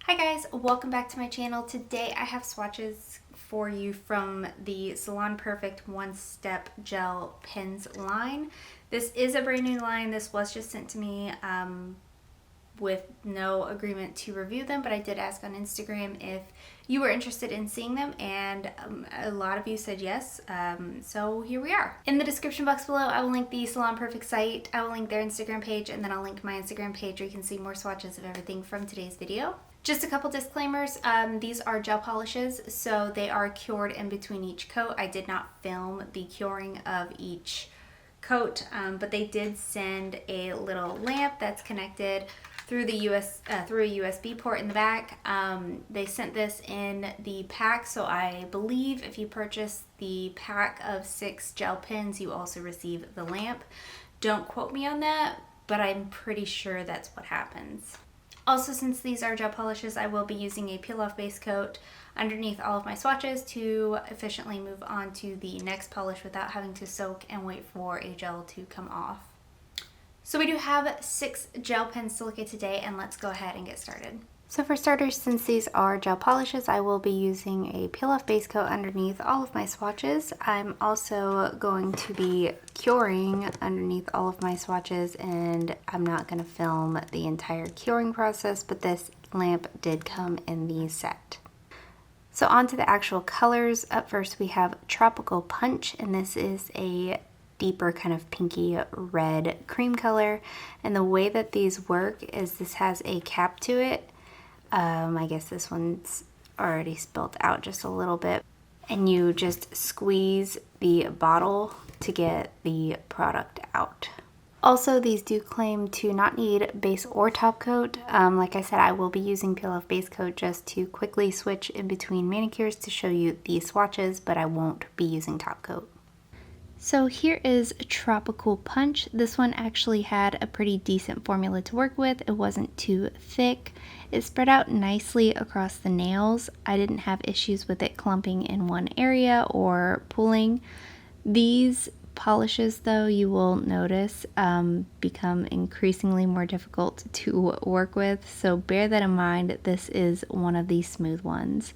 Hi guys, welcome back to my channel. Today I have swatches for you from the Salon Perfect One Step Gel Pens line. This is a brand new line. This was just sent to me with no agreement to review them, but I did ask on Instagram if you were interested in seeing them, and a lot of you said yes, so here we are. In the description box below, I will link the Salon Perfect site, I will link their Instagram page, and then I'll link my Instagram page where you can see more swatches of everything from today's video. Just a couple disclaimers, these are gel polishes, so they are cured in between each coat. I did not film the curing of each coat, but they did send a little lamp that's connected through the through a USB port in the back. They sent this in the pack, so I believe if you purchase the pack of 6 gel pens, you also receive the lamp. Don't quote me on that, but I'm pretty sure that's what happens. Also, since these are gel polishes, I will be using a peel-off base coat underneath all of my swatches to efficiently move on to the next polish without having to soak and wait for a gel to come off. So we do have 6 gel pens to look at today, and let's go ahead and get started. So for starters, since these are gel polishes, I will be using a peel-off base coat underneath all of my swatches. I'm also going to be curing underneath all of my swatches, and I'm not going to film the entire curing process, but this lamp did come in the set. So on to the actual colors. Up first we have Tropicool Punch, and this is a deeper kind of pinky red cream color, and the way that these work is this has a cap to it. I guess this one's already spilled out just a little bit, and you just squeeze the bottle to get the product out. Also, these do claim to not need base or top coat. Like I said, I will be using peel-off base coat just to quickly switch in between manicures to show you the swatches, but I won't be using top coat. So here is Tropicool Punch. This one actually had a pretty decent formula to work with. It wasn't too thick. It spread out nicely across the nails. I didn't have issues with it clumping in one area or pulling. These polishes, though, you will notice become increasingly more difficult to work with, so bear that in mind. This is one of the smooth ones.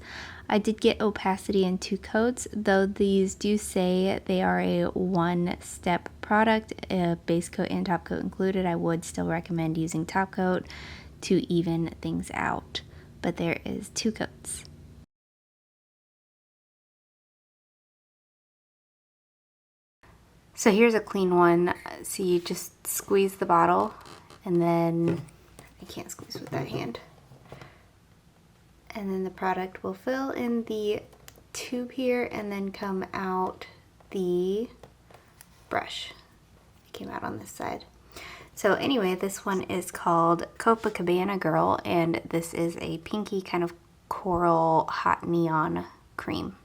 I did get opacity in 2 coats, though these do say they are a one-step product, a base coat and top coat included. I would still recommend using top coat to even things out, but there is 2 coats. So here's a clean one. So you just squeeze the bottle, and then I can't squeeze with that hand. And then the product will fill in the tube here and then come out the brush. It came out on this side. So anyway, this one is called Copacabana Girl, and this is a pinky kind of coral hot neon cream.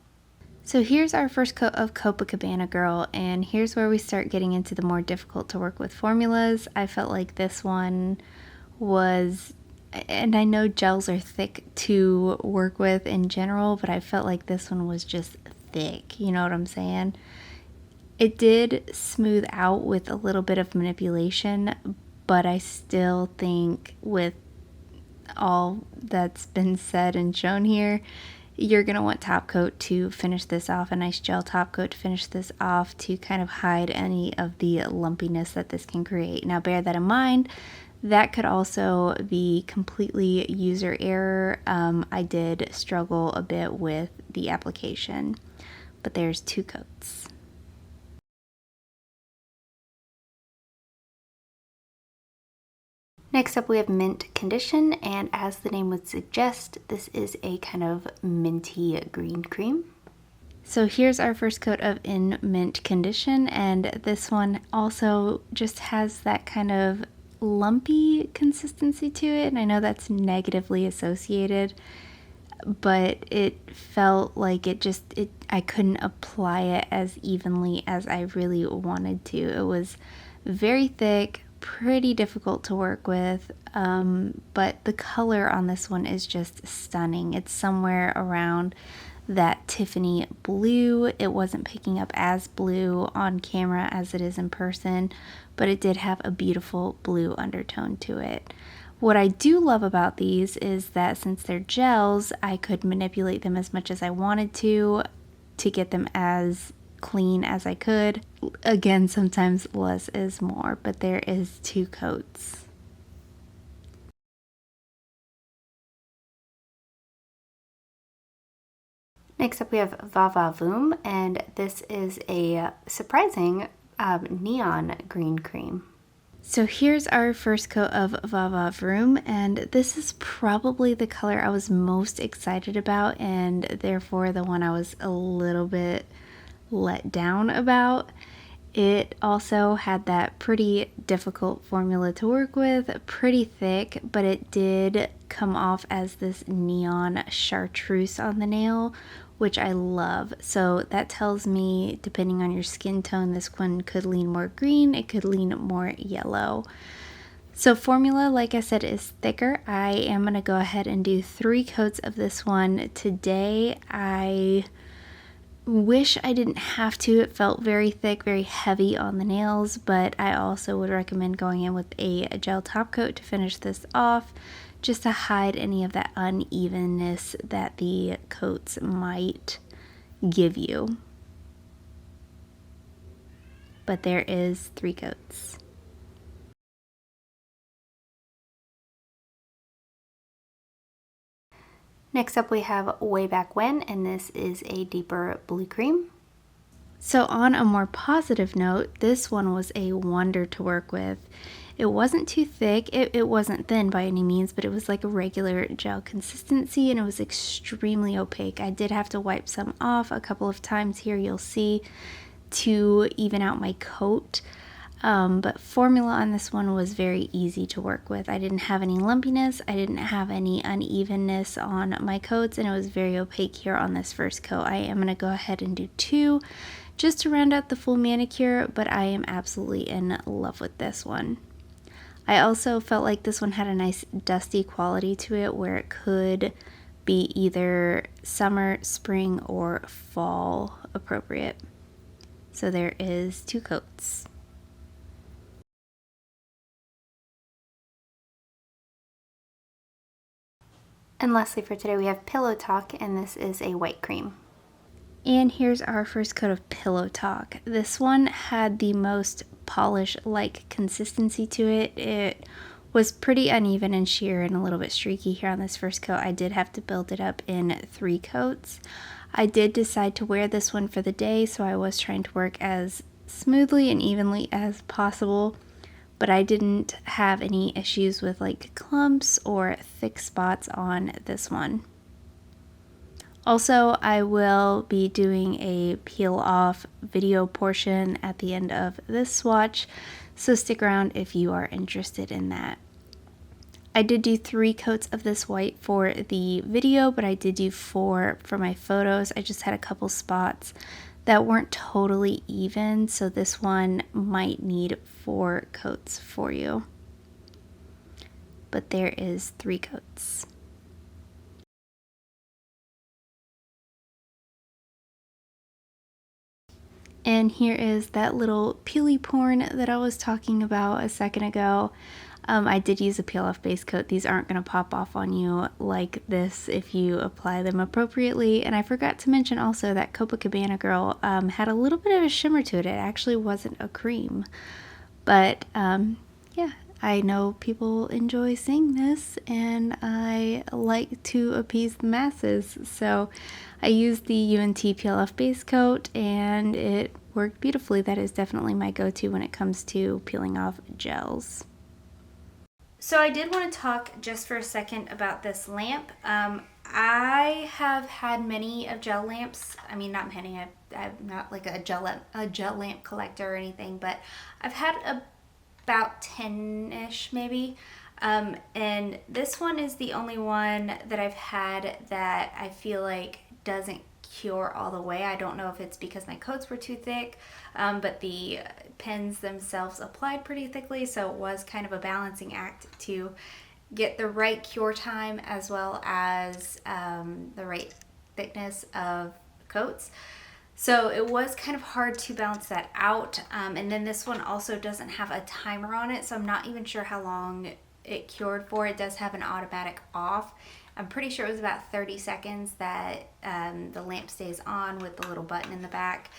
So here's our first coat of Copacabana Girl, and here's where we start getting into the more difficult to work with formulas. I felt like this one was, and I know gels are thick to work with in general, but I felt like this one was just thick, you know what I'm saying? It did smooth out with a little bit of manipulation, but I still think with all that's been said and shown here, you're going to want top coat to finish this off, a nice gel top coat to finish this off to kind of hide any of the lumpiness that this can create. Now bear that in mind. That could also be completely user error. I did struggle a bit with the application, but there's 2 coats. Next up we have Mint Condition, and as the name would suggest, this is a kind of minty green cream. So here's our first coat of In Mint Condition, and this one also just has that kind of lumpy consistency to it, and I know that's negatively associated, but it felt like I couldn't apply it as evenly as I really wanted to. It was very thick, pretty difficult to work with, but the color on this one is just stunning. It's somewhere around that Tiffany blue. It wasn't picking up as blue on camera as it is in person, but it did have a beautiful blue undertone to it. What I do love about these is that since they're gels, I could manipulate them as much as I wanted to get them as clean as I could. Again, sometimes less is more, but there is 2 coats. Next up we have Va Vroom, and this is a surprising neon green cream. So here's our first coat of Va Vroom, and this is probably the color I was most excited about, and therefore the one I was a little bit let down about. It also had that pretty difficult formula to work with, pretty thick, but it did come off as this neon chartreuse on the nail, which I love. So that tells me, depending on your skin tone, this one could lean more green, it could lean more yellow. So formula, like I said, is thicker. I am going to go ahead and do 3 coats of this one today. I wish I didn't have to. It felt very thick, very heavy on the nails, but I also would recommend going in with a gel top coat to finish this off, just to hide any of that unevenness that the coats might give you. But there is 3 coats. Next up we have Way Back When, and this is a deeper blue cream. So on a more positive note, this one was a wonder to work with. It wasn't too thick, it wasn't thin by any means, but it was like a regular gel consistency, and it was extremely opaque. I did have to wipe some off a couple of times here, you'll see, to even out my coat. But formula on this one was very easy to work with. I didn't have any lumpiness, I didn't have any unevenness on my coats, and it was very opaque here on this first coat. I am going to go ahead and do 2 just to round out the full manicure, but I am absolutely in love with this one. I also felt like this one had a nice dusty quality to it, where it could be either summer, spring, or fall appropriate. So there is 2 coats. And lastly for today we have Pillow Talk, and this is a white cream. And here's our first coat of Pillow Talk. This one had the most polish-like consistency to it. It was pretty uneven and sheer and a little bit streaky here on this first coat. I did have to build it up in 3 coats. I did decide to wear this one for the day, so I was trying to work as smoothly and evenly as possible, but I didn't have any issues with like clumps or thick spots on this one. Also, I will be doing a peel off video portion at the end of this swatch, so stick around if you are interested in that. I did do 3 coats of this white for the video, but I did do 4 for my photos. I just had a couple spots that weren't totally even, so this one might need 4 coats for you. But there is 3 coats. And here is that little peely porn that I was talking about a second ago. I did use a peel off base coat. These aren't going to pop off on you like this if you apply them appropriately. And I forgot to mention also that Copacabana Girl had a little bit of a shimmer to it. It actually wasn't a cream. But yeah, I know people enjoy seeing this, and I like to appease the masses. So I used the UNT peel off base coat, and it worked beautifully. That is definitely my go-to when it comes to peeling off gels. So I did want to talk just for a second about this lamp. I have had many of gel lamps. I mean, not many. I'm not like a gel lamp collector or anything, but I've had about 10-ish maybe. And this one is the only one that I've had that I feel like doesn't cure all the way. I don't know if it's because my coats were too thick, but the pens themselves applied pretty thickly, so it was kind of a balancing act to get the right cure time as well as the right thickness of coats. So it was kind of hard to balance that out. And then this one also doesn't have a timer on it, so I'm not even sure how long it cured for. It does have an automatic off. I'm pretty sure it was about 30 seconds that the lamp stays on with the little button in the back.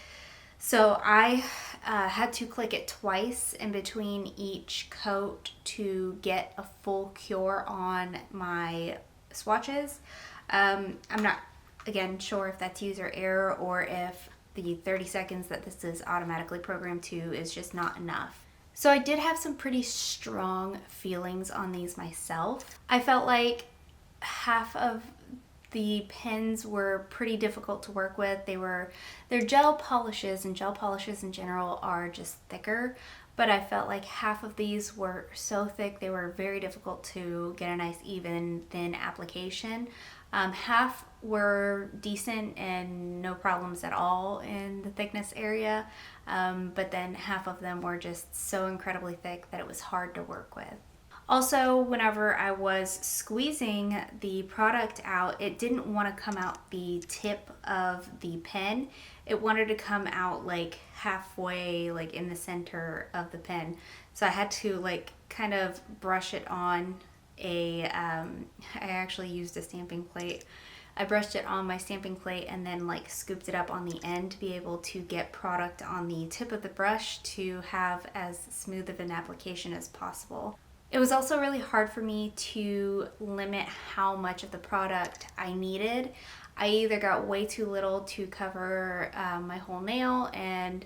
So I had to click it twice in between each coat to get a full cure on my swatches. I'm not, again, sure if that's user error or if the 30 seconds that this is automatically programmed to is just not enough. So I did have some pretty strong feelings on these myself. I felt like half of the pens were pretty difficult to work with. They're gel polishes, and gel polishes in general are just thicker, but I felt like half of these were so thick they were very difficult to get a nice even thin application. Half were decent and no problems at all in the thickness area, but then half of them were just so incredibly thick that it was hard to work with. Also, whenever I was squeezing the product out, it didn't want to come out the tip of the pen. It wanted to come out like halfway, like in the center of the pen. So I had to like kind of brush it on I actually used a stamping plate. I brushed it on my stamping plate and then like scooped it up on the end to be able to get product on the tip of the brush to have as smooth of an application as possible. It was also really hard for me to limit how much of the product I needed. I either got way too little to cover my whole nail and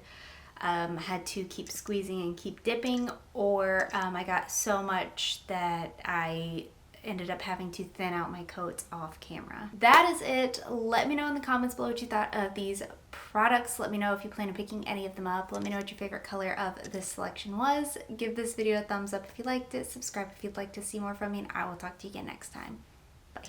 had to keep squeezing and keep dipping, or I got so much that I ended up having to thin out my coats off camera. That is it. Let me know in the comments below what you thought of these products. Let me know if you plan on picking any of them up. Let me know what your favorite color of this selection was. Give this video a thumbs up if you liked it. Subscribe if you'd like to see more from me, and I will talk to you again next time. Bye.